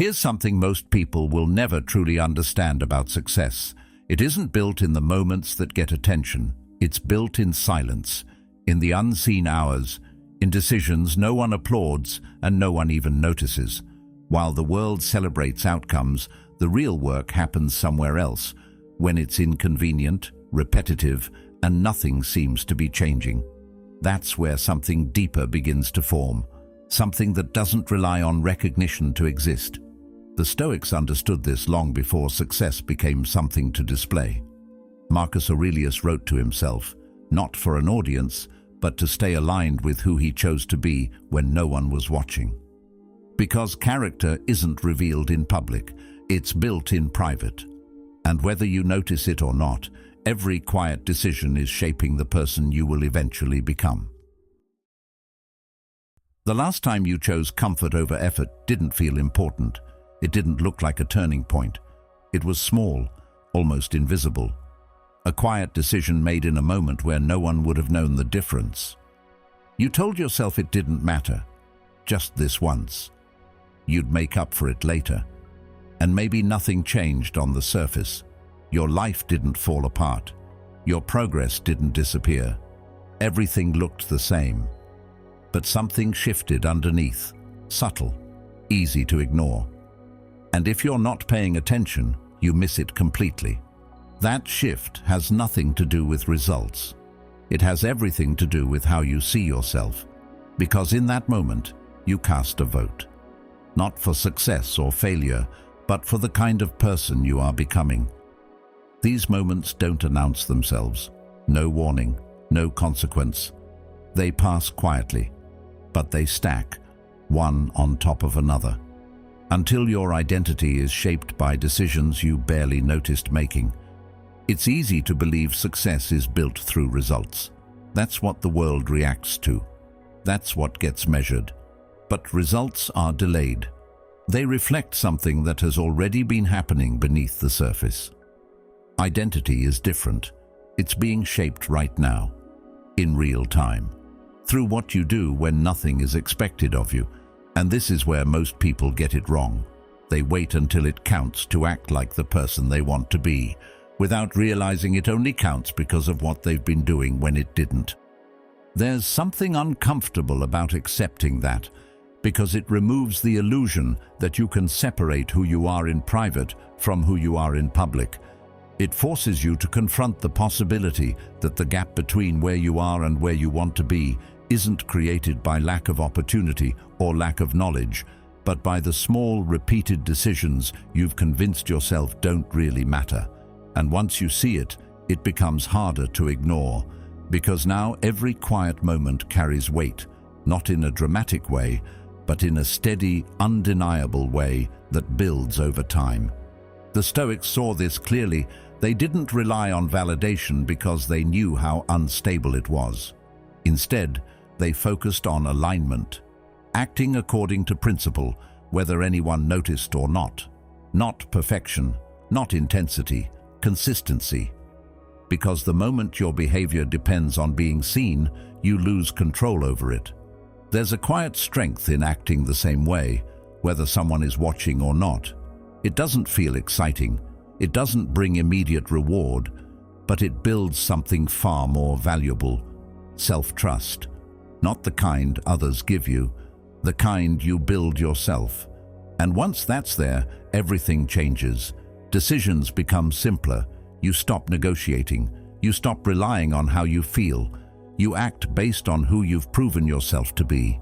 Here's something most people will never truly understand about success. It isn't built in the moments that get attention. It's built in silence, in the unseen hours, in decisions no one applauds and no one even notices. While the world celebrates outcomes, the real work happens somewhere else, when it's inconvenient, repetitive, and nothing seems to be changing. That's where something deeper begins to form, something that doesn't rely on recognition to exist. The Stoics understood this long before success became something to display. Marcus Aurelius wrote to himself, not for an audience, but to stay aligned with who he chose to be when no one was watching. Because character isn't revealed in public, it's built in private. And whether you notice it or not, every quiet decision is shaping the person you will eventually become. The last time you chose comfort over effort didn't feel important. It didn't look like a turning point. It was small, almost invisible. A quiet decision made in a moment where no one would have known the difference. You told yourself it didn't matter, just this once. You'd make up for it later. And maybe nothing changed on the surface. Your life didn't fall apart. Your progress didn't disappear. Everything looked the same. But something shifted underneath, subtle, easy to ignore. And if you're not paying attention, you miss it completely. That shift has nothing to do with results. It has everything to do with how you see yourself. Because in that moment, you cast a vote. Not for success or failure, but for the kind of person you are becoming. These moments don't announce themselves. No warning, no consequence. They pass quietly, but they stack, one on top of another, until your identity is shaped by decisions you barely noticed making. It's easy to believe success is built through results. That's what the world reacts to. That's what gets measured. But results are delayed. They reflect something that has already been happening beneath the surface. Identity is different. It's being shaped right now, in real time, through what you do when nothing is expected of you. And this is where most people get it wrong. They wait until it counts to act like the person they want to be, without realizing it only counts because of what they've been doing when it didn't. There's something uncomfortable about accepting that, because it removes the illusion that you can separate who you are in private from who you are in public. It forces you to confront the possibility that the gap between where you are and where you want to be isn't created by lack of opportunity or lack of knowledge, but by the small, repeated decisions you've convinced yourself don't really matter. And once you see it, it becomes harder to ignore, because now every quiet moment carries weight, not in a dramatic way, but in a steady, undeniable way that builds over time. The Stoics saw this clearly. They didn't rely on validation because they knew how unstable it was. Instead, they focused on alignment, acting according to principle, whether anyone noticed or not. Not perfection, not intensity, consistency. Because the moment your behavior depends on being seen, you lose control over it. There's a quiet strength in acting the same way, whether someone is watching or not. It doesn't feel exciting, it doesn't bring immediate reward, but it builds something far more valuable: self-trust. Not the kind others give you, the kind you build yourself. And once that's there, everything changes. Decisions become simpler. You stop negotiating. You stop relying on how you feel. You act based on who you've proven yourself to be.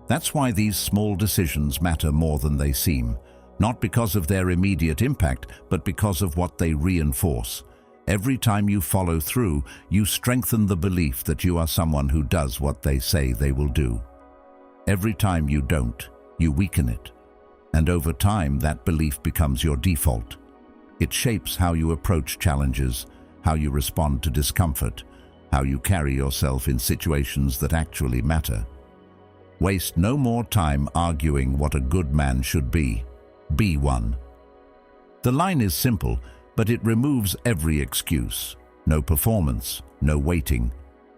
That's why these small decisions matter more than they seem. Not because of their immediate impact, but because of what they reinforce. Every time you follow through, you strengthen the belief that you are someone who does what they say they will do. Every time you don't, you weaken it. And over time, that belief becomes your default. It shapes how you approach challenges, how you respond to discomfort, how you carry yourself in situations that actually matter. Waste no more time arguing what a good man should be. Be one. The line is simple, but it removes every excuse. No performance, no waiting,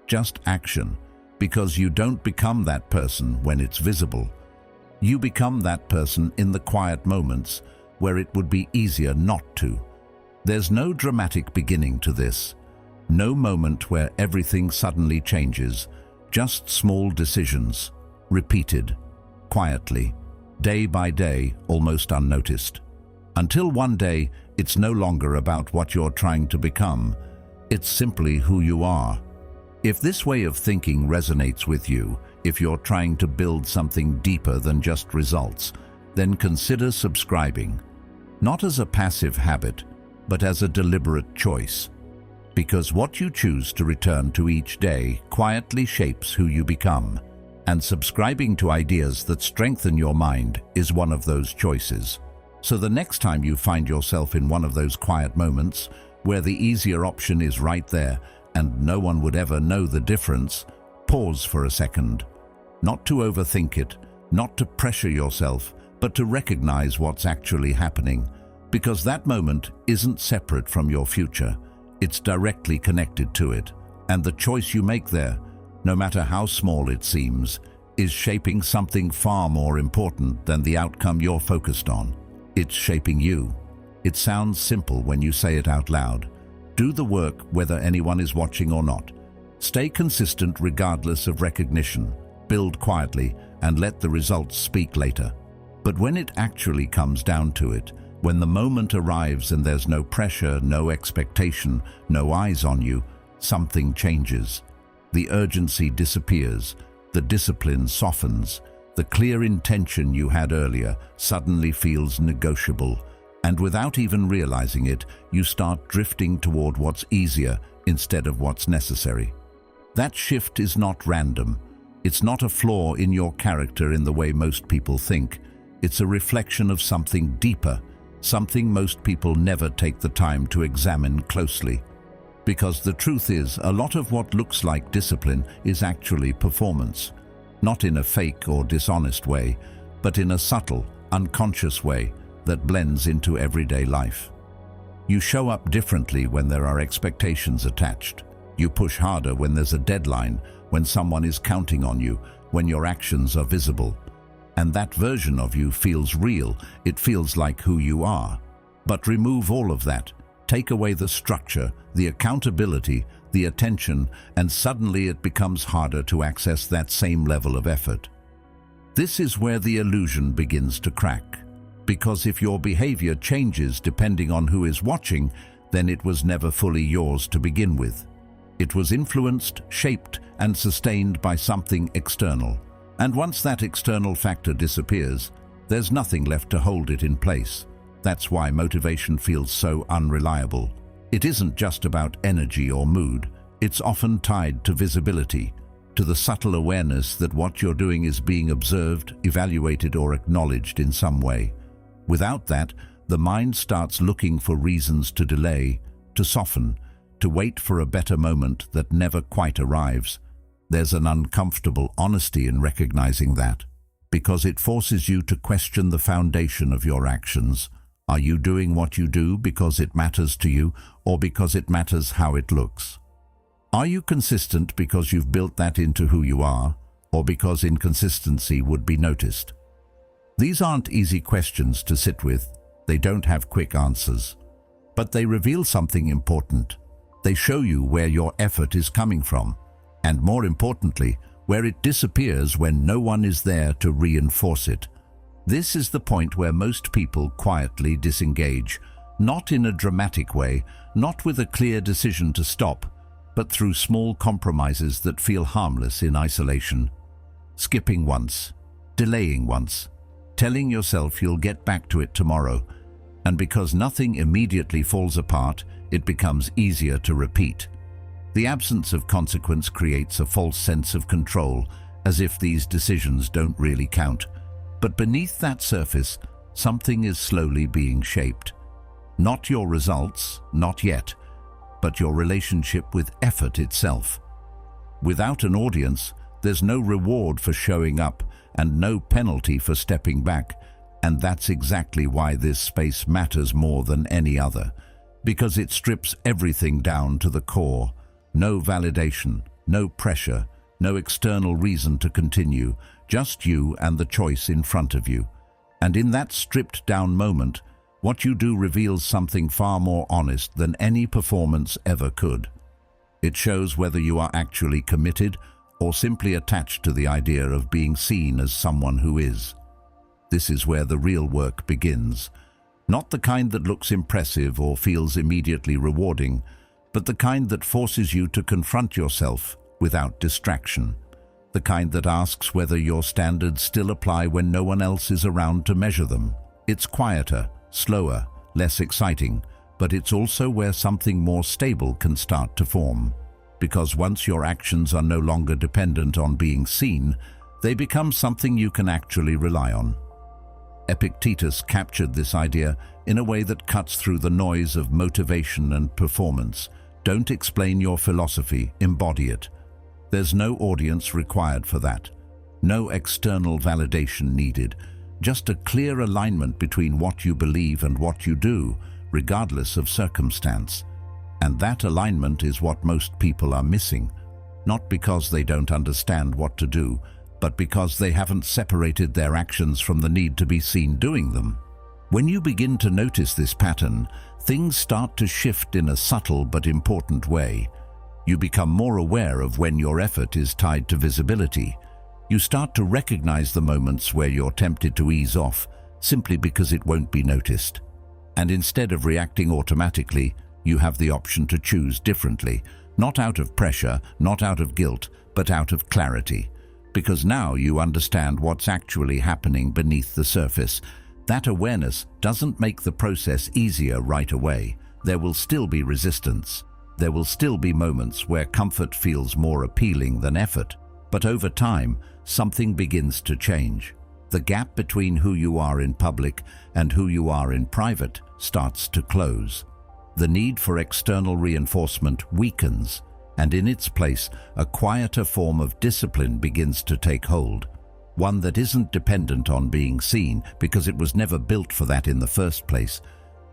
just action, because you don't become that person when it's visible. You become that person in the quiet moments where it would be easier not to. There's no dramatic beginning to this, no moment where everything suddenly changes, just small decisions, repeated, quietly, day by day, almost unnoticed. Until one day, it's no longer about what you're trying to become, it's simply who you are. If this way of thinking resonates with you, if you're trying to build something deeper than just results, then consider subscribing, not as a passive habit, but as a deliberate choice. Because what you choose to return to each day quietly shapes who you become, and subscribing to ideas that strengthen your mind is one of those choices. So the next time you find yourself in one of those quiet moments, where the easier option is right there and no one would ever know the difference, pause for a second. Not to overthink it, not to pressure yourself, but to recognize what's actually happening. Because that moment isn't separate from your future, it's directly connected to it. And the choice you make there, no matter how small it seems, is shaping something far more important than the outcome you're focused on. It's shaping you. It sounds simple when you say it out loud. Do the work whether anyone is watching or not. Stay consistent regardless of recognition. Build quietly and let the results speak later. But when it actually comes down to it, when the moment arrives and there's no pressure, no expectation, no eyes on you, something changes. The urgency disappears, the discipline softens, the clear intention you had earlier suddenly feels negotiable, and without even realizing it, you start drifting toward what's easier instead of what's necessary. That shift is not random. It's not a flaw in your character in the way most people think. It's a reflection of something deeper, something most people never take the time to examine closely. Because the truth is, a lot of what looks like discipline is actually performance. Not in a fake or dishonest way, but in a subtle, unconscious way that blends into everyday life. You show up differently when there are expectations attached. You push harder when there's a deadline, when someone is counting on you, when your actions are visible. And that version of you feels real, it feels like who you are. But remove all of that. Take away the structure, the accountability, the attention, and suddenly it becomes harder to access that same level of effort. This is where the illusion begins to crack. Because if your behavior changes depending on who is watching, then it was never fully yours to begin with. It was influenced, shaped, and sustained by something external. And once that external factor disappears, there's nothing left to hold it in place. That's why motivation feels so unreliable. It isn't just about energy or mood. It's often tied to visibility, to the subtle awareness that what you're doing is being observed, evaluated, or acknowledged in some way. Without that, the mind starts looking for reasons to delay, to soften, to wait for a better moment that never quite arrives. There's an uncomfortable honesty in recognizing that, because it forces you to question the foundation of your actions. Are you doing what you do because it matters to you, or because it matters how it looks? Are you consistent because you've built that into who you are, or because inconsistency would be noticed? These aren't easy questions to sit with. They don't have quick answers. But they reveal something important. They show you where your effort is coming from, and more importantly, where it disappears when no one is there to reinforce it. This is the point where most people quietly disengage, not in a dramatic way, not with a clear decision to stop, but through small compromises that feel harmless in isolation. Skipping once, delaying once, telling yourself you'll get back to it tomorrow, and because nothing immediately falls apart, it becomes easier to repeat. The absence of consequence creates a false sense of control, as if these decisions don't really count. But beneath that surface, something is slowly being shaped. Not your results, not yet, but your relationship with effort itself. Without an audience, there's no reward for showing up and no penalty for stepping back, and that's exactly why this space matters more than any other, because it strips everything down to the core. No validation, no pressure, no external reason to continue, just you and the choice in front of you. And in that stripped-down moment, what you do reveals something far more honest than any performance ever could. It shows whether you are actually committed or simply attached to the idea of being seen as someone who is. This is where the real work begins. Not the kind that looks impressive or feels immediately rewarding, but the kind that forces you to confront yourself without distraction. The kind that asks whether your standards still apply when no one else is around to measure them. It's quieter, slower, less exciting, but it's also where something more stable can start to form. Because once your actions are no longer dependent on being seen, they become something you can actually rely on. Epictetus captured this idea in a way that cuts through the noise of motivation and performance. Don't explain your philosophy, embody it. There's no audience required for that. No external validation needed. Just a clear alignment between what you believe and what you do, regardless of circumstance. And that alignment is what most people are missing. Not because they don't understand what to do, but because they haven't separated their actions from the need to be seen doing them. When you begin to notice this pattern, things start to shift in a subtle but important way. You become more aware of when your effort is tied to visibility. You start to recognize the moments where you're tempted to ease off, simply because it won't be noticed. And instead of reacting automatically, you have the option to choose differently, not out of pressure, not out of guilt, but out of clarity. Because now you understand what's actually happening beneath the surface. That awareness doesn't make the process easier right away. There will still be resistance. There will still be moments where comfort feels more appealing than effort. But over time, something begins to change. The gap between who you are in public and who you are in private starts to close. The need for external reinforcement weakens, and in its place, a quieter form of discipline begins to take hold. One that isn't dependent on being seen, because it was never built for that in the first place.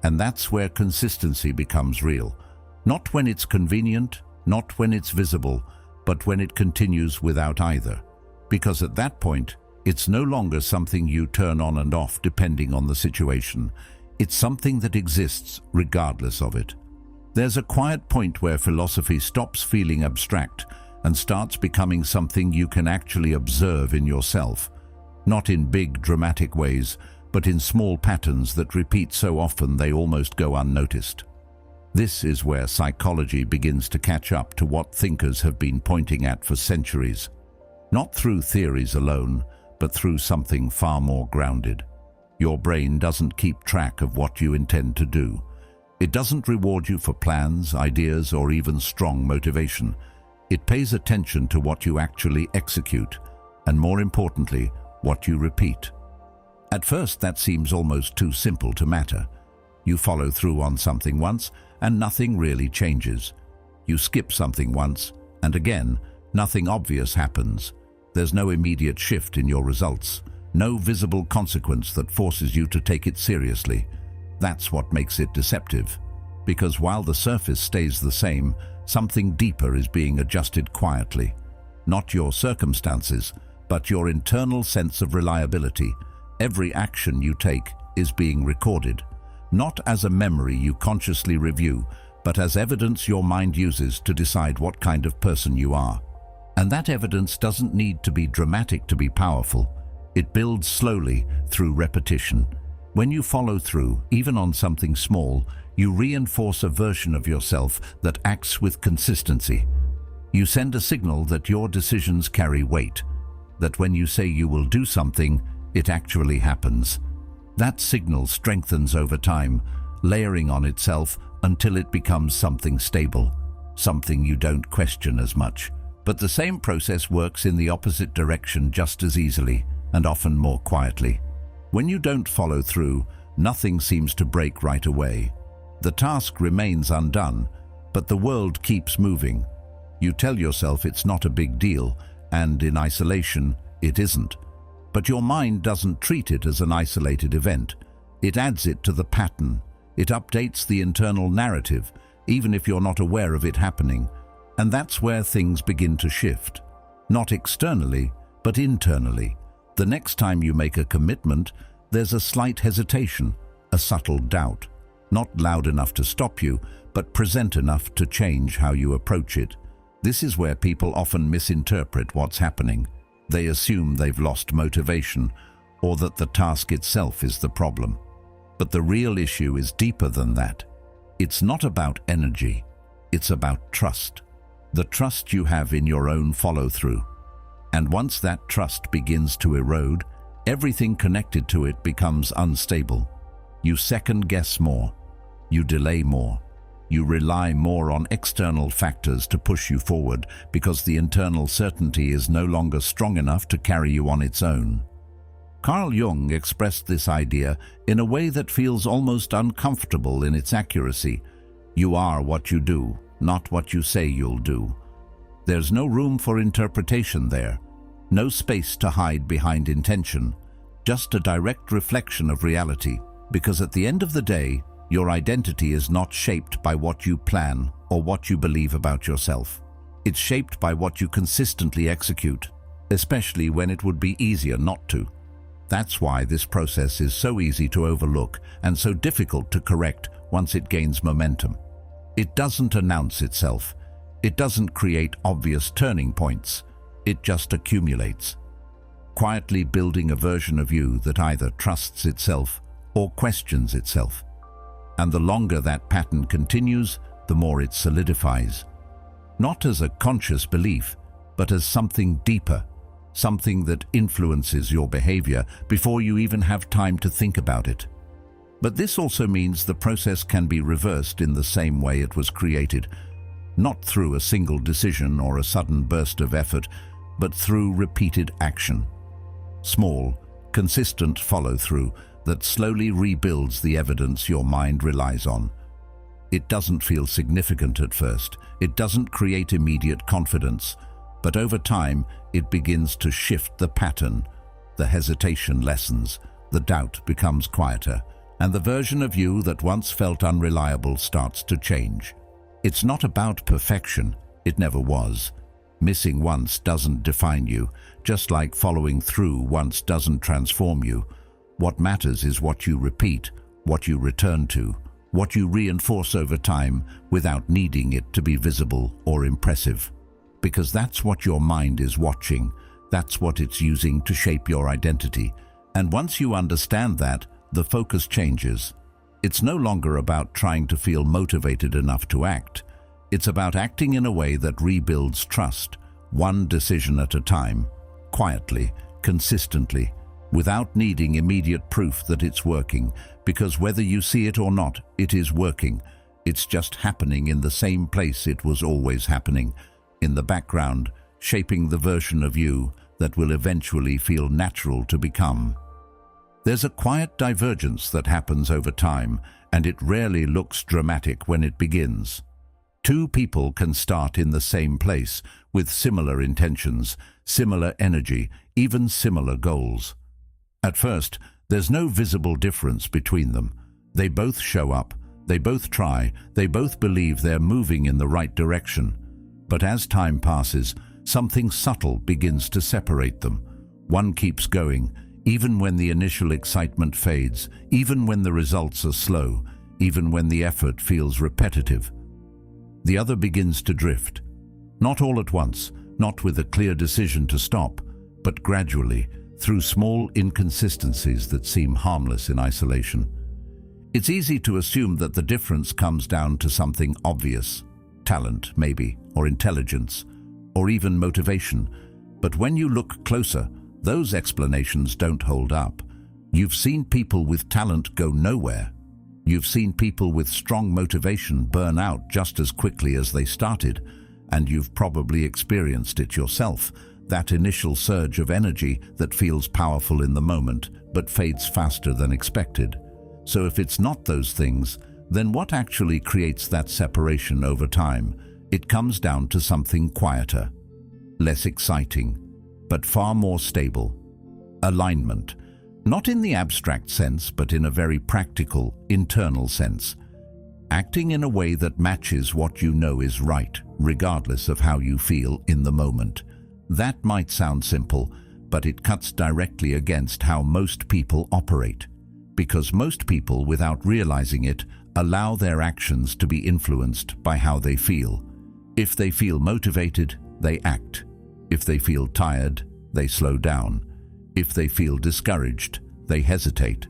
And that's where consistency becomes real. Not when it's convenient, not when it's visible, but when it continues without either. Because at that point, it's no longer something you turn on and off depending on the situation. It's something that exists regardless of it. There's a quiet point where philosophy stops feeling abstract and starts becoming something you can actually observe in yourself. Not in big, dramatic ways, but in small patterns that repeat so often they almost go unnoticed. This is where psychology begins to catch up to what thinkers have been pointing at for centuries. Not through theories alone, but through something far more grounded. Your brain doesn't keep track of what you intend to do. It doesn't reward you for plans, ideas, or even strong motivation. It pays attention to what you actually execute, and more importantly, what you repeat. At first, that seems almost too simple to matter. You follow through on something once, and nothing really changes. You skip something once, and again, nothing obvious happens. There's no immediate shift in your results, no visible consequence that forces you to take it seriously. That's what makes it deceptive. Because while the surface stays the same, something deeper is being adjusted quietly. Not your circumstances, but your internal sense of reliability. Every action you take is being recorded. Not as a memory you consciously review, but as evidence your mind uses to decide what kind of person you are. And that evidence doesn't need to be dramatic to be powerful. It builds slowly through repetition. When you follow through, even on something small, you reinforce a version of yourself that acts with consistency. You send a signal that your decisions carry weight, that when you say you will do something, it actually happens. That signal strengthens over time, layering on itself until it becomes something stable, something you don't question as much. But the same process works in the opposite direction just as easily, and often more quietly. When you don't follow through, nothing seems to break right away. The task remains undone, but the world keeps moving. You tell yourself it's not a big deal, and in isolation, it isn't. But your mind doesn't treat it as an isolated event. It adds it to the pattern. It updates the internal narrative, even if you're not aware of it happening. And that's where things begin to shift. Not externally, but internally. The next time you make a commitment, there's a slight hesitation, a subtle doubt, not loud enough to stop you, but present enough to change how you approach it. This is where people often misinterpret what's happening. They assume they've lost motivation, or that the task itself is the problem. But the real issue is deeper than that. It's not about energy, it's about trust. The trust you have in your own follow-through. And once that trust begins to erode, everything connected to it becomes unstable. You second-guess more. You delay more. You rely more on external factors to push you forward because the internal certainty is no longer strong enough to carry you on its own. Carl Jung expressed this idea in a way that feels almost uncomfortable in its accuracy. You are what you do, not what you say you'll do. There's no room for interpretation there, no space to hide behind intention, just a direct reflection of reality, because at the end of the day, your identity is not shaped by what you plan or what you believe about yourself. It's shaped by what you consistently execute, especially when it would be easier not to. That's why this process is so easy to overlook and so difficult to correct once it gains momentum. It doesn't announce itself. It doesn't create obvious turning points. It just accumulates, quietly building a version of you that either trusts itself or questions itself. And the longer that pattern continues, the more it solidifies. Not as a conscious belief, but as something deeper, something that influences your behavior before you even have time to think about it. But this also means the process can be reversed in the same way it was created, not through a single decision or a sudden burst of effort, but through repeated action. Small, consistent follow-through that slowly rebuilds the evidence your mind relies on. It doesn't feel significant at first. It doesn't create immediate confidence. But over time, it begins to shift the pattern. The hesitation lessens, the doubt becomes quieter, and the version of you that once felt unreliable starts to change. It's not about perfection. It never was. Missing once doesn't define you, just like following through once doesn't transform you. What matters is what you repeat, what you return to, what you reinforce over time without needing it to be visible or impressive. Because that's what your mind is watching, that's what it's using to shape your identity. And once you understand that, the focus changes. It's no longer about trying to feel motivated enough to act. It's about acting in a way that rebuilds trust, one decision at a time, quietly, consistently, without needing immediate proof that it's working, because whether you see it or not, it is working. It's just happening in the same place it was always happening, in the background, shaping the version of you that will eventually feel natural to become. There's a quiet divergence that happens over time, and it rarely looks dramatic when it begins. Two people can start in the same place, with similar intentions, similar energy, even similar goals. At first, there's no visible difference between them. They both show up, they both try, they both believe they're moving in the right direction. But as time passes, something subtle begins to separate them. One keeps going, even when the initial excitement fades, even when the results are slow, even when the effort feels repetitive. The other begins to drift. Not all at once, not with a clear decision to stop, but gradually, through small inconsistencies that seem harmless in isolation. It's easy to assume that the difference comes down to something obvious, talent maybe, or intelligence, or even motivation. But when you look closer, those explanations don't hold up. You've seen people with talent go nowhere. You've seen people with strong motivation burn out just as quickly as they started, and you've probably experienced it yourself, that initial surge of energy that feels powerful in the moment but fades faster than expected. So if it's not those things, then what actually creates that separation over time? It comes down to something quieter, less exciting, but far more stable. Alignment. Not in the abstract sense, but in a very practical, internal sense. Acting in a way that matches what you know is right, regardless of how you feel in the moment. That might sound simple, but it cuts directly against how most people operate. Because most people, without realizing it, allow their actions to be influenced by how they feel. If they feel motivated, they act. If they feel tired, they slow down. If they feel discouraged, they hesitate.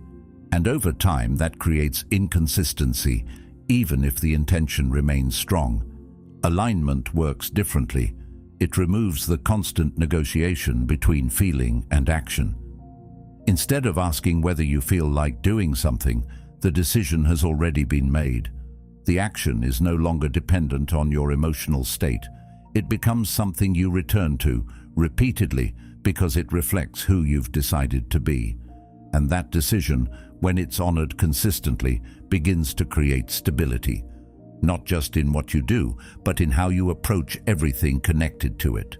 And over time, that creates inconsistency, even if the intention remains strong. Alignment works differently. It removes the constant negotiation between feeling and action. Instead of asking whether you feel like doing something, the decision has already been made. The action is no longer dependent on your emotional state. It becomes something you return to repeatedly because it reflects who you've decided to be. And that decision, when it's honored consistently, begins to create stability. Not just in what you do, but in how you approach everything connected to it.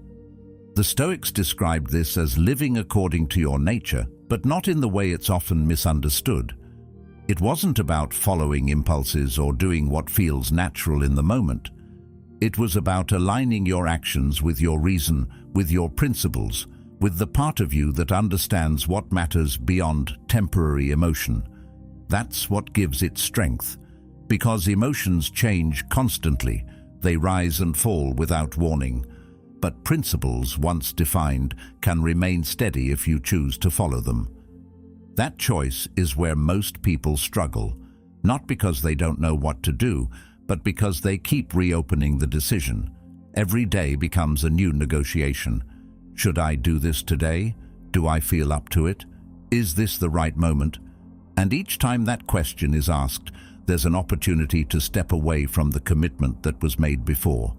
The Stoics described this as living according to your nature, but not in the way it's often misunderstood. It wasn't about following impulses or doing what feels natural in the moment. It was about aligning your actions with your reason, with your principles, with the part of you that understands what matters beyond temporary emotion. That's what gives it strength. Because emotions change constantly, they rise and fall without warning. But principles, once defined, can remain steady if you choose to follow them. That choice is where most people struggle, not because they don't know what to do, but because they keep reopening the decision. Every day becomes a new negotiation. Should I do this today? Do I feel up to it? Is this the right moment? And each time that question is asked, there's an opportunity to step away from the commitment that was made before.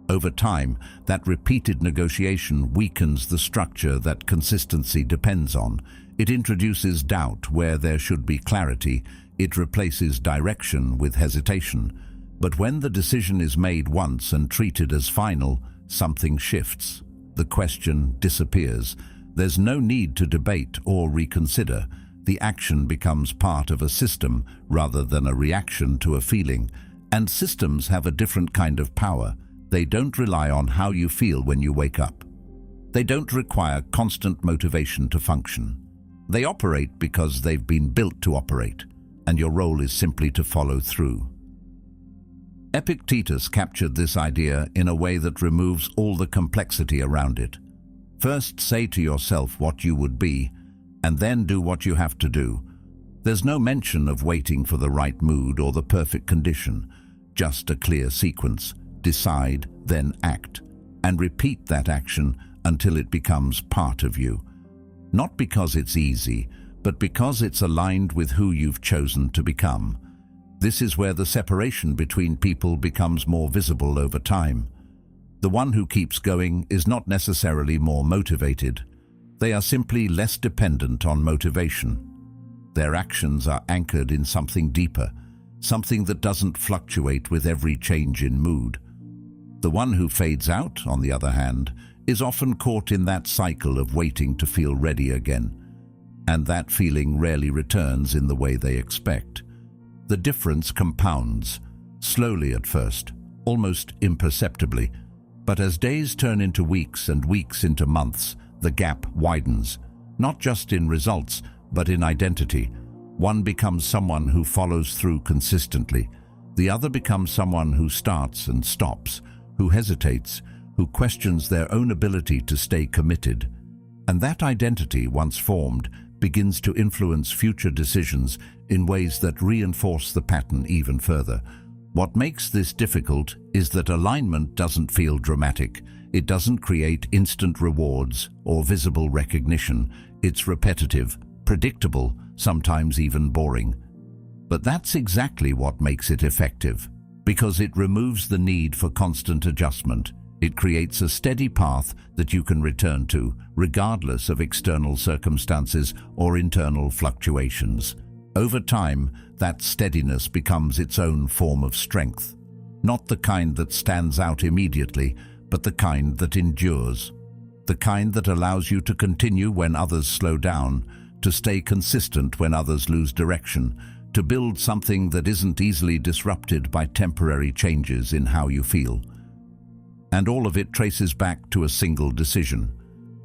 Over time, that repeated negotiation weakens the structure that consistency depends on. It introduces doubt where there should be clarity. It replaces direction with hesitation. But when the decision is made once and treated as final, something shifts. The question disappears. There's no need to debate or reconsider. The action becomes part of a system rather than a reaction to a feeling. And systems have a different kind of power. They don't rely on how you feel when you wake up. They don't require constant motivation to function. They operate because they've been built to operate, and your role is simply to follow through. Epictetus captured this idea in a way that removes all the complexity around it. First, say to yourself what you would be, and then do what you have to do. There's no mention of waiting for the right mood or the perfect condition, just a clear sequence. Decide, then act, and repeat that action until it becomes part of you. Not because it's easy, but because it's aligned with who you've chosen to become. This is where the separation between people becomes more visible over time. The one who keeps going is not necessarily more motivated. They are simply less dependent on motivation. Their actions are anchored in something deeper, something that doesn't fluctuate with every change in mood. The one who fades out, on the other hand, is often caught in that cycle of waiting to feel ready again. And that feeling rarely returns in the way they expect. The difference compounds, slowly at first, almost imperceptibly. But as days turn into weeks and weeks into months, the gap widens, not just in results, but in identity. One becomes someone who follows through consistently. The other becomes someone who starts and stops, who hesitates, who questions their own ability to stay committed. And that identity, once formed, begins to influence future decisions in ways that reinforce the pattern even further. What makes this difficult is that alignment doesn't feel dramatic. It doesn't create instant rewards or visible recognition. It's repetitive, predictable, sometimes even boring. But that's exactly what makes it effective, because it removes the need for constant adjustment. It creates a steady path that you can return to, regardless of external circumstances or internal fluctuations. Over time, that steadiness becomes its own form of strength. Not the kind that stands out immediately, but the kind that endures. The kind that allows you to continue when others slow down, to stay consistent when others lose direction, to build something that isn't easily disrupted by temporary changes in how you feel. And all of it traces back to a single decision.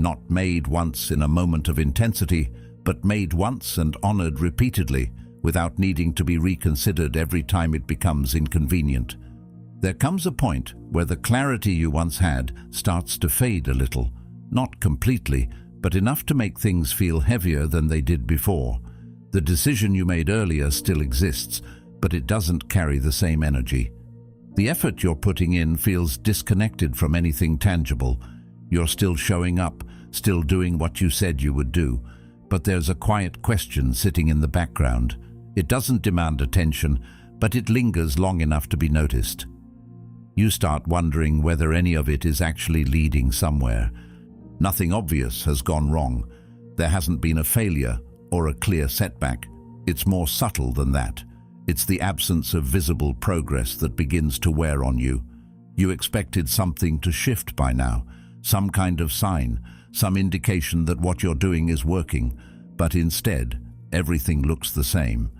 not made once in a moment of intensity, but made once and honored repeatedly, without needing to be reconsidered every time it becomes inconvenient. There comes a point where the clarity you once had starts to fade a little, not completely, but enough to make things feel heavier than they did before. The decision you made earlier still exists, but it doesn't carry the same energy. The effort you're putting in feels disconnected from anything tangible. You're still showing up, still doing what you said you would do, but there's a quiet question sitting in the background. It doesn't demand attention, but it lingers long enough to be noticed. You start wondering whether any of it is actually leading somewhere. Nothing obvious has gone wrong. There hasn't been a failure or a clear setback. It's more subtle than that. It's the absence of visible progress that begins to wear on you. You expected something to shift by now, some kind of sign, some indication that what you're doing is working, but instead, everything looks the same.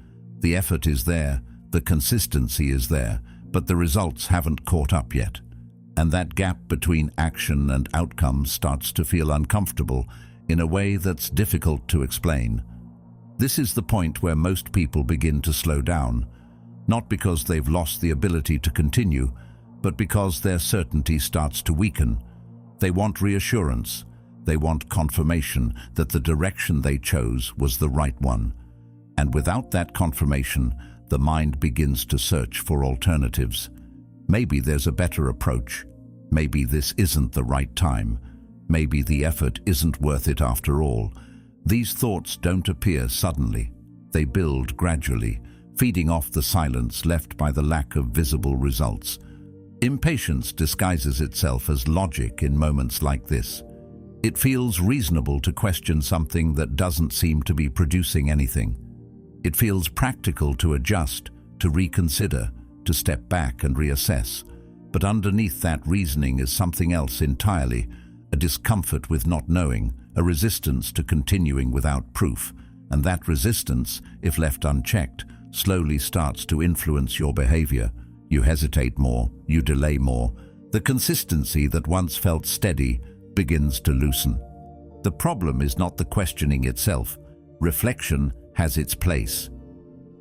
The effort is there, the consistency is there, but the results haven't caught up yet. And that gap between action and outcome starts to feel uncomfortable in a way that's difficult to explain. This is the point where most people begin to slow down, not because they've lost the ability to continue, but because their certainty starts to weaken. They want reassurance. They want confirmation that the direction they chose was the right one. And without that confirmation, the mind begins to search for alternatives. Maybe there's a better approach. Maybe this isn't the right time. Maybe the effort isn't worth it after all. These thoughts don't appear suddenly. They build gradually, feeding off the silence left by the lack of visible results. Impatience disguises itself as logic in moments like this. It feels reasonable to question something that doesn't seem to be producing anything. It feels practical to adjust, to reconsider, to step back and reassess. But underneath that reasoning is something else entirely, a discomfort with not knowing, a resistance to continuing without proof. And that resistance, if left unchecked, slowly starts to influence your behavior. You hesitate more, you delay more. The consistency that once felt steady begins to loosen. The problem is not the questioning itself. Reflection has its place.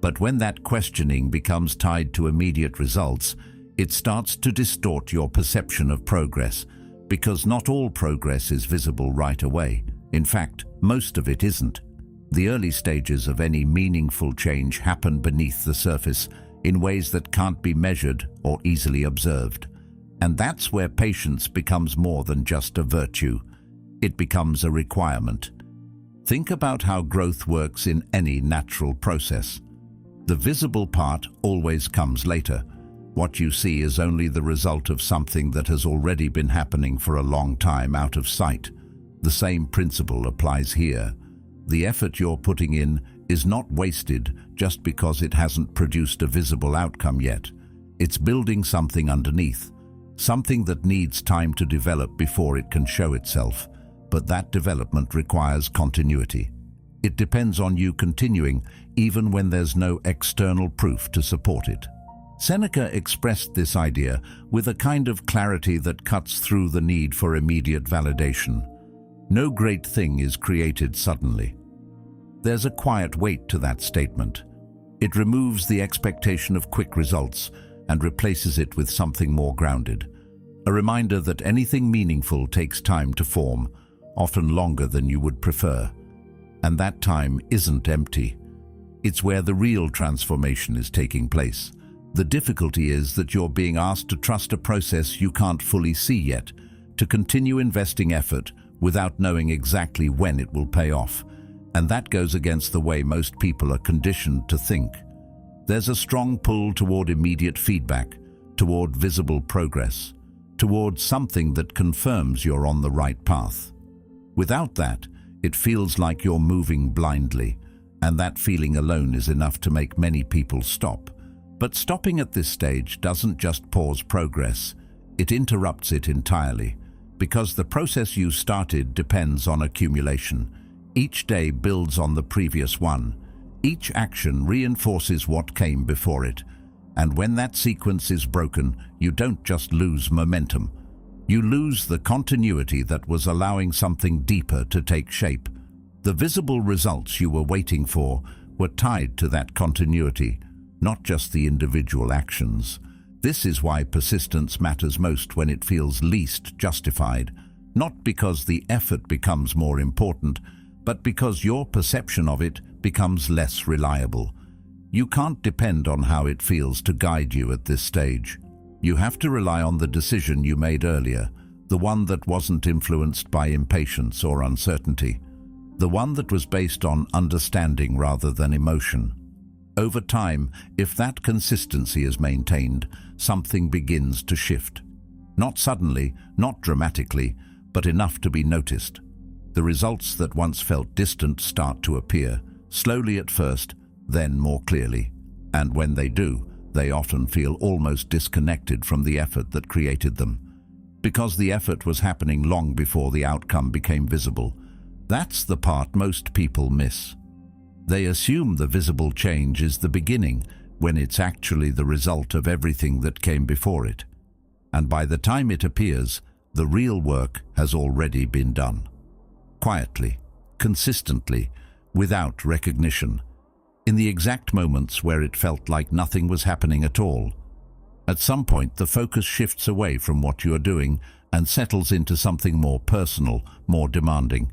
But when that questioning becomes tied to immediate results, it starts to distort your perception of progress, because not all progress is visible right away. In fact, most of it isn't. The early stages of any meaningful change happen beneath the surface in ways that can't be measured or easily observed. And that's where patience becomes more than just a virtue. It becomes a requirement. Think about how growth works in any natural process. The visible part always comes later. What you see is only the result of something that has already been happening for a long time out of sight. The same principle applies here. The effort you're putting in is not wasted just because it hasn't produced a visible outcome yet. It's building something underneath, something that needs time to develop before it can show itself. But that development requires continuity. It depends on you continuing, even when there's no external proof to support it. Seneca expressed this idea with a kind of clarity that cuts through the need for immediate validation. No great thing is created suddenly. There's a quiet weight to that statement. It removes the expectation of quick results and replaces it with something more grounded. A reminder that anything meaningful takes time to form, often longer than you would prefer. And that time isn't empty. It's where the real transformation is taking place. The difficulty is that you're being asked to trust a process you can't fully see yet, to continue investing effort without knowing exactly when it will pay off. And that goes against the way most people are conditioned to think. There's a strong pull toward immediate feedback, toward visible progress, toward something that confirms you're on the right path. Without that, it feels like you're moving blindly, and that feeling alone is enough to make many people stop. But stopping at this stage doesn't just pause progress, it interrupts it entirely, because the process you started depends on accumulation. Each day builds on the previous one. Each action reinforces what came before it. And when that sequence is broken, you don't just lose momentum. You lose the continuity that was allowing something deeper to take shape. The visible results you were waiting for were tied to that continuity, not just the individual actions. This is why persistence matters most when it feels least justified, not because the effort becomes more important, but because your perception of it becomes less reliable. You can't depend on how it feels to guide you at this stage. You have to rely on the decision you made earlier, the one that wasn't influenced by impatience or uncertainty, the one that was based on understanding rather than emotion. Over time, if that consistency is maintained, something begins to shift. Not suddenly, not dramatically, but enough to be noticed. The results that once felt distant start to appear, slowly at first, then more clearly. And when they do, they often feel almost disconnected from the effort that created them. Because the effort was happening long before the outcome became visible. That's the part most people miss. They assume the visible change is the beginning, when it's actually the result of everything that came before it. And by the time it appears, the real work has already been done. Quietly, consistently, without recognition, in the exact moments where it felt like nothing was happening at all. At some point, the focus shifts away from what you are doing and settles into something more personal, more demanding.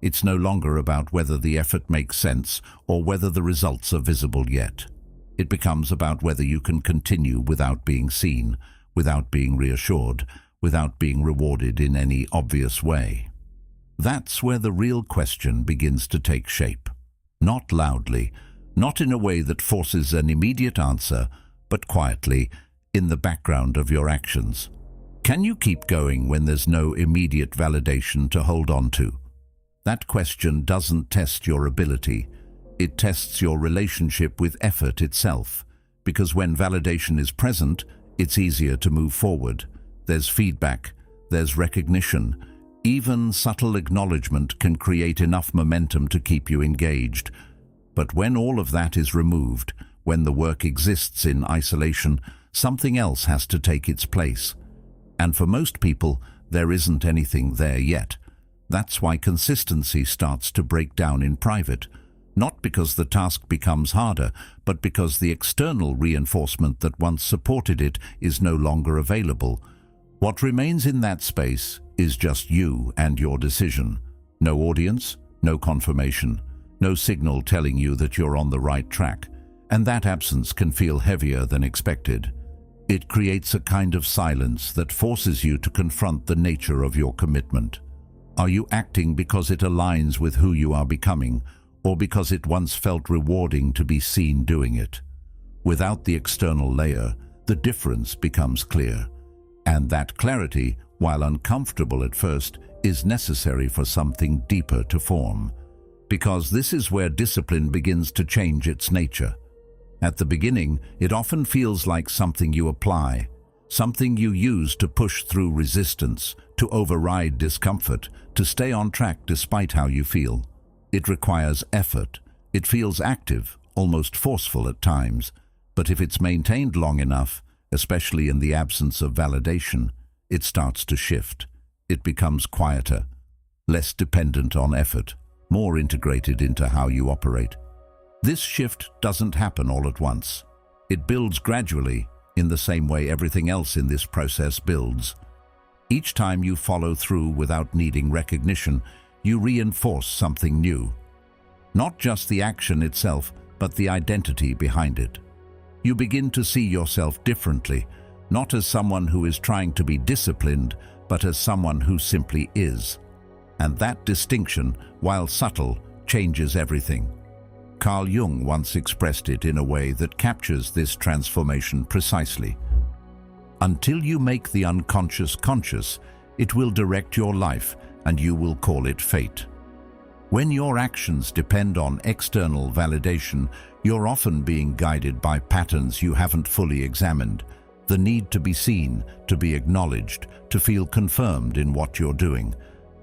It's no longer about whether the effort makes sense or whether the results are visible yet. It becomes about whether you can continue without being seen, without being reassured, without being rewarded in any obvious way. That's where the real question begins to take shape. Not loudly, not in a way that forces an immediate answer, but quietly, in the background of your actions. Can you keep going when there's no immediate validation to hold on to? That question doesn't test your ability. It tests your relationship with effort itself, because when validation is present, it's easier to move forward. There's feedback, there's recognition. Even subtle acknowledgement can create enough momentum to keep you engaged. But when all of that is removed, when the work exists in isolation, something else has to take its place. And for most people, there isn't anything there yet. That's why consistency starts to break down in private, not because the task becomes harder, but because the external reinforcement that once supported it is no longer available. What remains in that space is just you and your decision. No audience, no confirmation, no signal telling you that you're on the right track. And that absence can feel heavier than expected. It creates a kind of silence that forces you to confront the nature of your commitment. Are you acting because it aligns with who you are becoming, or because it once felt rewarding to be seen doing it? Without the external layer, the difference becomes clear. And that clarity, while uncomfortable at first, is necessary for something deeper to form. Because this is where discipline begins to change its nature. At the beginning, it often feels like something you apply, something you use to push through resistance, to override discomfort, to stay on track despite how you feel. It requires effort. It feels active, almost forceful at times. But if it's maintained long enough, especially in the absence of validation, it starts to shift. It becomes quieter, less dependent on effort, more integrated into how you operate. This shift doesn't happen all at once. It builds gradually, in the same way everything else in this process builds. Each time you follow through without needing recognition, you reinforce something new. Not just the action itself, but the identity behind it. You begin to see yourself differently, not as someone who is trying to be disciplined, but as someone who simply is. And that distinction, while subtle, changes everything. Carl Jung once expressed it in a way that captures this transformation precisely. Until you make the unconscious conscious, it will direct your life, and you will call it fate. When your actions depend on external validation, you're often being guided by patterns you haven't fully examined. The need to be seen, to be acknowledged, to feel confirmed in what you're doing.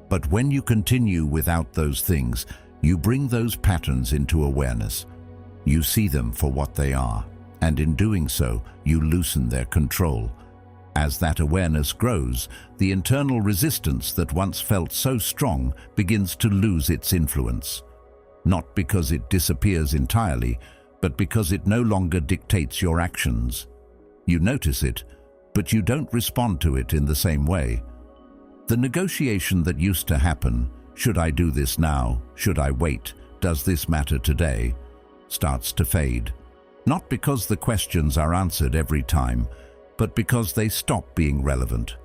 But when you continue without those things, you bring those patterns into awareness. You see them for what they are, and in doing so, you loosen their control. As that awareness grows, the internal resistance that once felt so strong begins to lose its influence. Not because it disappears entirely, but because it no longer dictates your actions. You notice it, but you don't respond to it in the same way. The negotiation that used to happen, should I do this now, should I wait, does this matter today, starts to fade. Not because the questions are answered every time, but because they stop being relevant.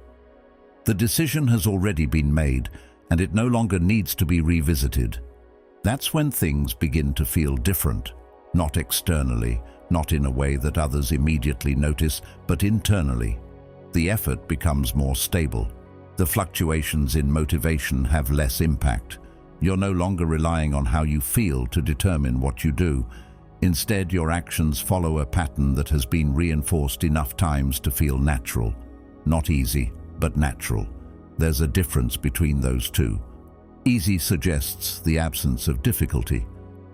The decision has already been made, and it no longer needs to be revisited. That's when things begin to feel different, not externally, not in a way that others immediately notice, but internally. The effort becomes more stable. The fluctuations in motivation have less impact. You're no longer relying on how you feel to determine what you do. Instead, your actions follow a pattern that has been reinforced enough times to feel natural. Not easy, but natural. There's a difference between those two. Easy suggests the absence of difficulty.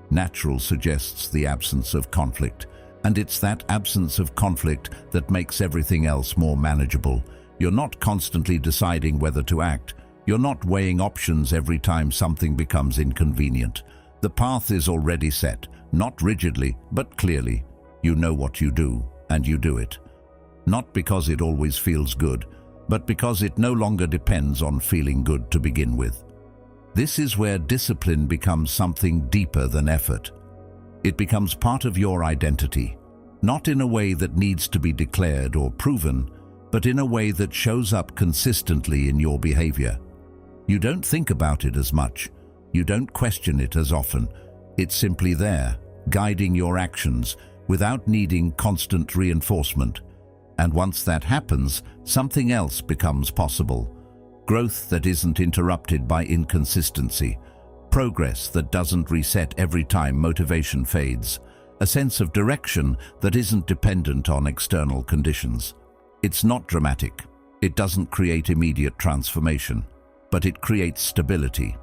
Natural suggests the absence of conflict. And it's that absence of conflict that makes everything else more manageable. You're not constantly deciding whether to act. You're not weighing options every time something becomes inconvenient. The path is already set, not rigidly, but clearly. You know what you do, and you do it. Not because it always feels good, but because it no longer depends on feeling good to begin with. This is where discipline becomes something deeper than effort. It becomes part of your identity, not in a way that needs to be declared or proven, but in a way that shows up consistently in your behavior. You don't think about it as much. You don't question it as often. It's simply there, guiding your actions without needing constant reinforcement. And once that happens, something else becomes possible. Growth that isn't interrupted by inconsistency. Progress that doesn't reset every time motivation fades. A sense of direction that isn't dependent on external conditions. It's not dramatic. It doesn't create immediate transformation, but it creates stability.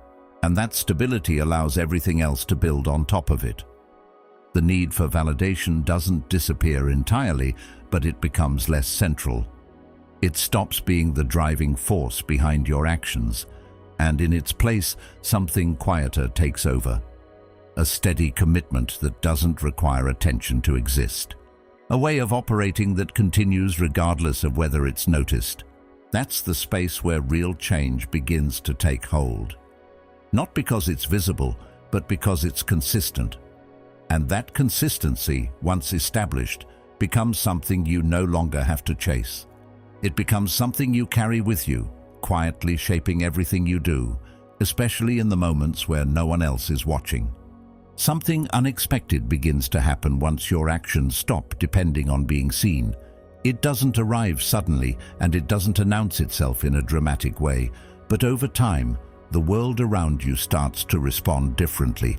And that stability allows everything else to build on top of it. The need for validation doesn't disappear entirely, but it becomes less central. It stops being the driving force behind your actions, and in its place, something quieter takes over. A steady commitment that doesn't require attention to exist. A way of operating that continues regardless of whether it's noticed. That's the space where real change begins to take hold. Not because it's visible, but because it's consistent. And that consistency, once established, becomes something you no longer have to chase. It becomes something you carry with you, quietly shaping everything you do, especially in the moments where no one else is watching. Something unexpected begins to happen once your actions stop depending on being seen. It doesn't arrive suddenly, and it doesn't announce itself in a dramatic way, but over time, the world around you starts to respond differently.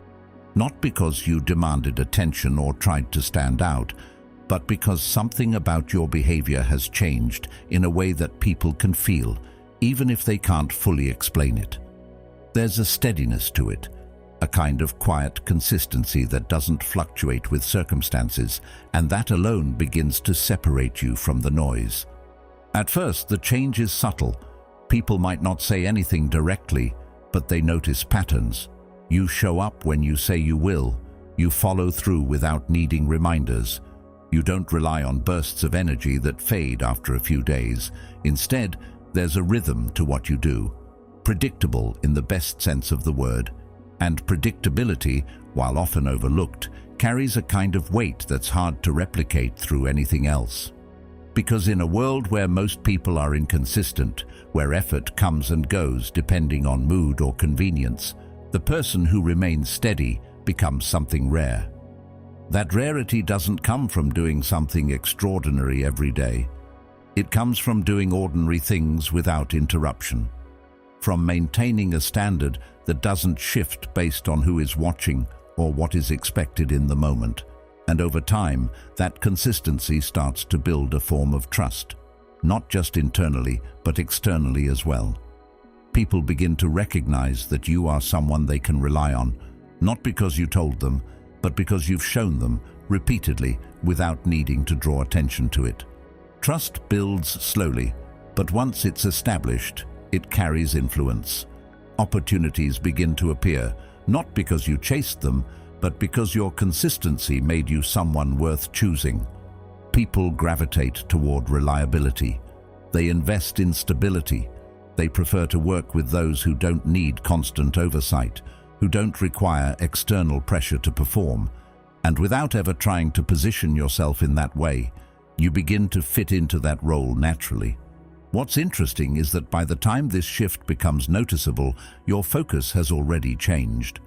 Not because you demanded attention or tried to stand out, but because something about your behavior has changed in a way that people can feel, even if they can't fully explain it. There's a steadiness to it, a kind of quiet consistency that doesn't fluctuate with circumstances, and that alone begins to separate you from the noise. At first, the change is subtle. People might not say anything directly, but they notice patterns. You show up when you say you will. You follow through without needing reminders. You don't rely on bursts of energy that fade after a few days. Instead, there's a rhythm to what you do. Predictable in the best sense of the word. And predictability, while often overlooked, carries a kind of weight that's hard to replicate through anything else. Because in a world where most people are inconsistent, where effort comes and goes depending on mood or convenience, the person who remains steady becomes something rare. That rarity doesn't come from doing something extraordinary every day. It comes from doing ordinary things without interruption. From maintaining a standard that doesn't shift based on who is watching or what is expected in the moment. And over time, that consistency starts to build a form of trust, not just internally, but externally as well. People begin to recognize that you are someone they can rely on, not because you told them, but because you've shown them repeatedly without needing to draw attention to it. Trust builds slowly, but once it's established, it carries influence. Opportunities begin to appear, not because you chased them, but because your consistency made you someone worth choosing. People gravitate toward reliability. They invest in stability. They prefer to work with those who don't need constant oversight, who don't require external pressure to perform. And without ever trying to position yourself in that way, you begin to fit into that role naturally. What's interesting is that by the time this shift becomes noticeable, your focus has already changed.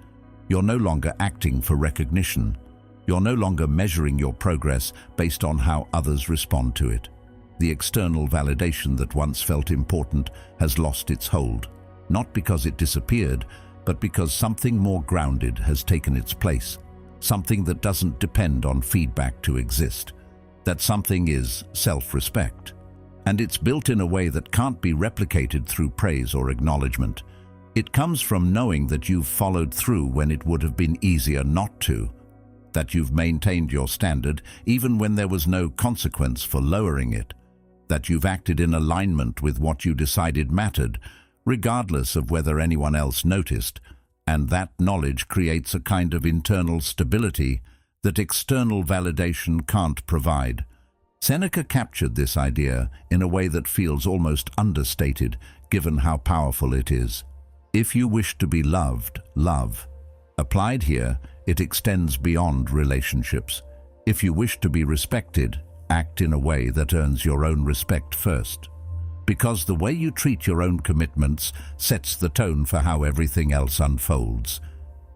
You're no longer acting for recognition. You're no longer measuring your progress based on how others respond to it. The external validation that once felt important has lost its hold, not because it disappeared, but because something more grounded has taken its place, something that doesn't depend on feedback to exist. That something is self-respect. And it's built in a way that can't be replicated through praise or acknowledgement. It comes from knowing that you've followed through when it would have been easier not to, that you've maintained your standard even when there was no consequence for lowering it, that you've acted in alignment with what you decided mattered, regardless of whether anyone else noticed, and that knowledge creates a kind of internal stability that external validation can't provide. Seneca captured this idea in a way that feels almost understated, given how powerful it is. If you wish to be loved, love. Applied here, it extends beyond relationships. If you wish to be respected, act in a way that earns your own respect first. Because the way you treat your own commitments sets the tone for how everything else unfolds.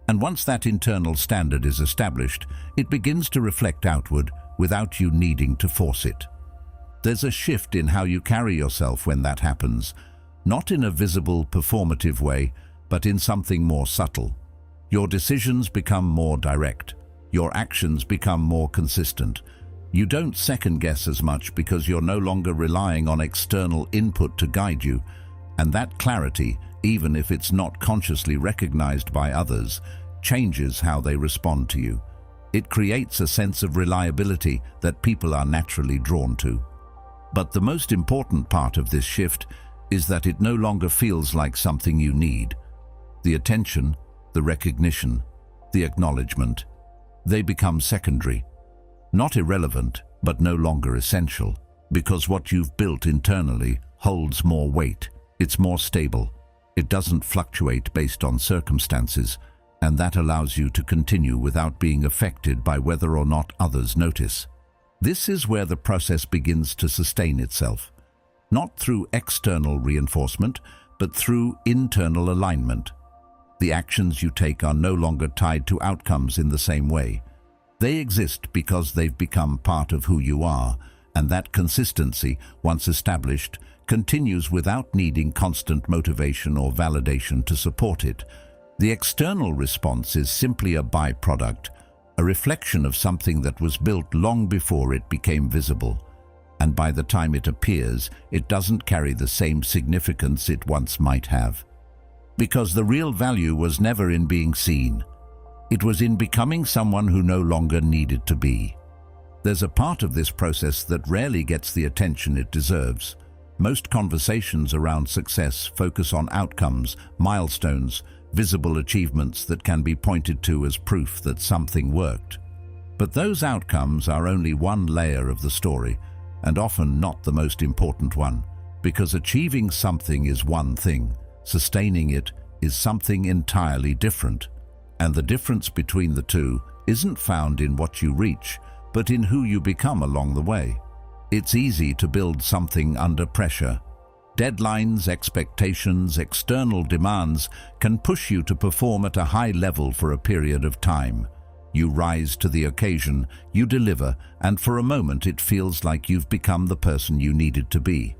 And once that internal standard is established, it begins to reflect outward without you needing to force it. There's a shift in how you carry yourself when that happens, not in a visible, performative way, but in something more subtle. Your decisions become more direct. Your actions become more consistent. You don't second-guess as much because you're no longer relying on external input to guide you, and that clarity, even if it's not consciously recognized by others, changes how they respond to you. It creates a sense of reliability that people are naturally drawn to. But the most important part of this shift is that it no longer feels like something you need. The attention, the recognition, the acknowledgement, they become secondary. Not irrelevant, but no longer essential, because what you've built internally holds more weight. It's more stable. It doesn't fluctuate based on circumstances, and that allows you to continue without being affected by whether or not others notice. This is where the process begins to sustain itself, not through external reinforcement, but through internal alignment. The actions you take are no longer tied to outcomes in the same way. They exist because they've become part of who you are, and that consistency, once established, continues without needing constant motivation or validation to support it. The external response is simply a byproduct, a reflection of something that was built long before it became visible. And by the time it appears, it doesn't carry the same significance it once might have. Because the real value was never in being seen. It was in becoming someone who no longer needed to be. There's a part of this process that rarely gets the attention it deserves. Most conversations around success focus on outcomes, milestones, visible achievements that can be pointed to as proof that something worked. But those outcomes are only one layer of the story, and often not the most important one, because achieving something is one thing, sustaining it is something entirely different. And the difference between the two isn't found in what you reach, but in who you become along the way. It's easy to build something under pressure. Deadlines, expectations, external demands can push you to perform at a high level for a period of time. You rise to the occasion, you deliver, and for a moment it feels like you've become the person you needed to be.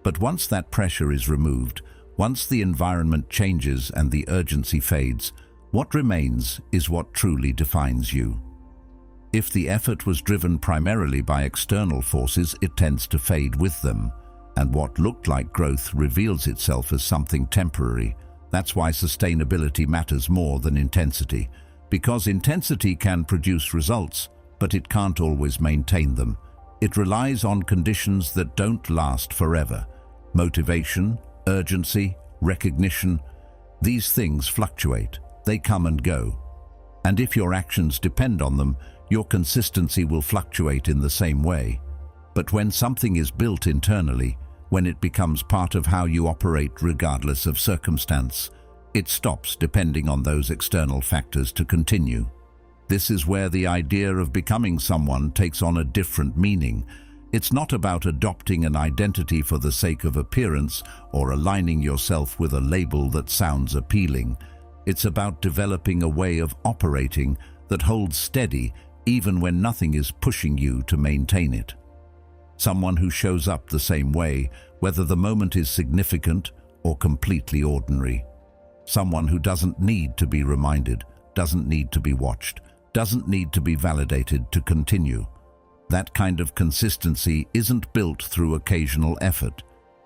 But once that pressure is removed, once the environment changes and the urgency fades, what remains is what truly defines you. If the effort was driven primarily by external forces, it tends to fade with them, and what looked like growth reveals itself as something temporary. That's why sustainability matters more than intensity, because intensity can produce results, but it can't always maintain them. It relies on conditions that don't last forever. Motivation, urgency, recognition, these things fluctuate. They come and go. And if your actions depend on them, your consistency will fluctuate in the same way. But when something is built internally, when it becomes part of how you operate regardless of circumstance, it stops depending on those external factors to continue. This is where the idea of becoming someone takes on a different meaning. It's not about adopting an identity for the sake of appearance or aligning yourself with a label that sounds appealing. It's about developing a way of operating that holds steady even when nothing is pushing you to maintain it. Someone who shows up the same way, whether the moment is significant or completely ordinary. Someone who doesn't need to be reminded, doesn't need to be watched, doesn't need to be validated to continue. That kind of consistency isn't built through occasional effort.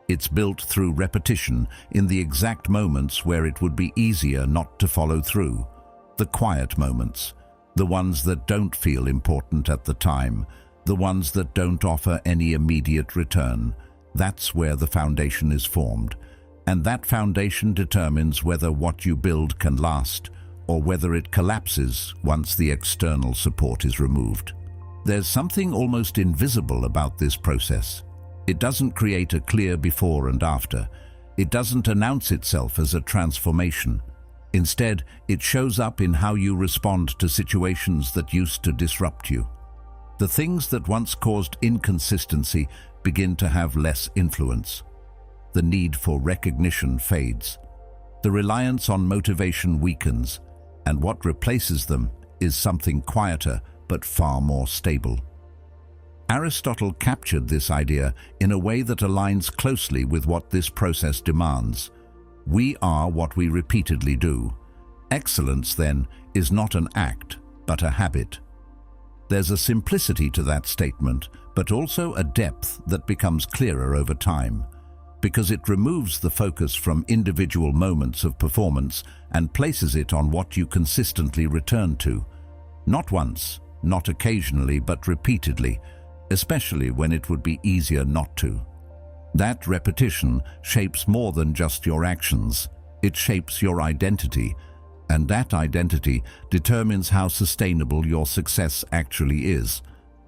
It's built through repetition in the exact moments where it would be easier not to follow through. The quiet moments, the ones that don't feel important at the time, the ones that don't offer any immediate return. That's where the foundation is formed. And that foundation determines whether what you build can last or whether it collapses once the external support is removed. There's something almost invisible about this process. It doesn't create a clear before and after. It doesn't announce itself as a transformation. Instead, it shows up in how you respond to situations that used to disrupt you. The things that once caused inconsistency begin to have less influence. The need for recognition fades. The reliance on motivation weakens, and what replaces them is something quieter but far more stable. Aristotle captured this idea in a way that aligns closely with what this process demands. We are what we repeatedly do. Excellence, then, is not an act, but a habit. There's a simplicity to that statement, but also a depth that becomes clearer over time, because it removes the focus from individual moments of performance and places it on what you consistently return to. Not once, not occasionally, but repeatedly, especially when it would be easier not to. That repetition shapes more than just your actions. It shapes your identity, and that identity determines how sustainable your success actually is.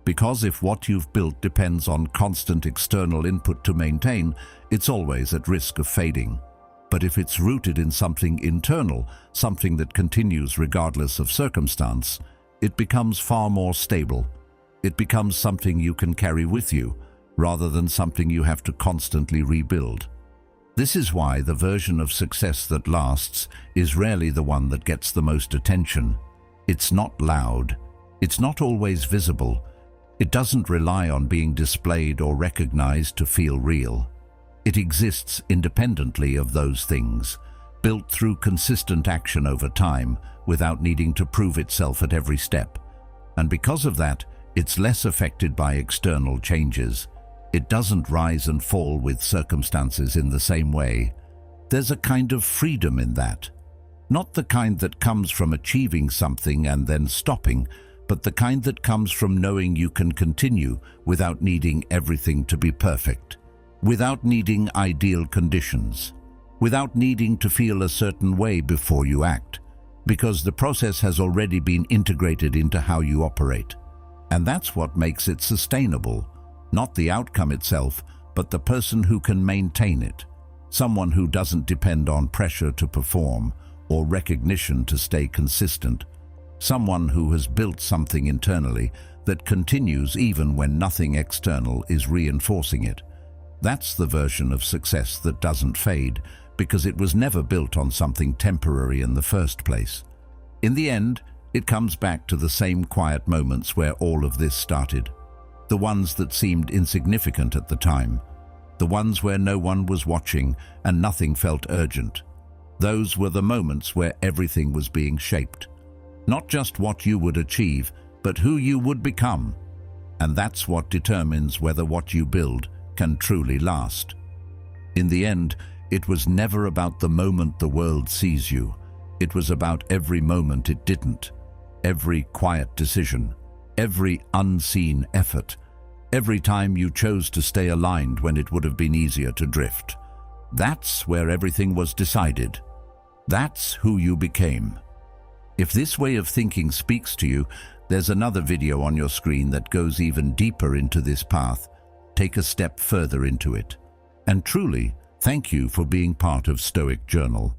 Because if what you've built depends on constant external input to maintain, it's always at risk of fading. But if it's rooted in something internal, something that continues regardless of circumstance, it becomes far more stable. It becomes something you can carry with you, rather than something you have to constantly rebuild. This is why the version of success that lasts is rarely the one that gets the most attention. It's not loud. It's not always visible. It doesn't rely on being displayed or recognized to feel real. It exists independently of those things, built through consistent action over time without needing to prove itself at every step. And because of that, it's less affected by external changes. It doesn't rise and fall with circumstances in the same way. There's a kind of freedom in that. Not the kind that comes from achieving something and then stopping, but the kind that comes from knowing you can continue without needing everything to be perfect, without needing ideal conditions, without needing to feel a certain way before you act, because the process has already been integrated into how you operate. And that's what makes it sustainable. Not the outcome itself, but the person who can maintain it. Someone who doesn't depend on pressure to perform or recognition to stay consistent. Someone who has built something internally that continues even when nothing external is reinforcing it. That's the version of success that doesn't fade, because it was never built on something temporary in the first place. In the end, it comes back to the same quiet moments where all of this started. The ones that seemed insignificant at the time. The ones where no one was watching and nothing felt urgent. Those were the moments where everything was being shaped. Not just what you would achieve, but who you would become. And that's what determines whether what you build can truly last. In the end, it was never about the moment the world sees you. It was about every moment it didn't. Every quiet decision. Every unseen effort, Every time you chose to stay aligned when it would have been easier to drift. That's where everything was decided. That's who you became. If this way of thinking speaks to you, there's another video on your screen that goes even deeper into this path. Take a step further into it. And truly, thank you for being part of Stoic Journal.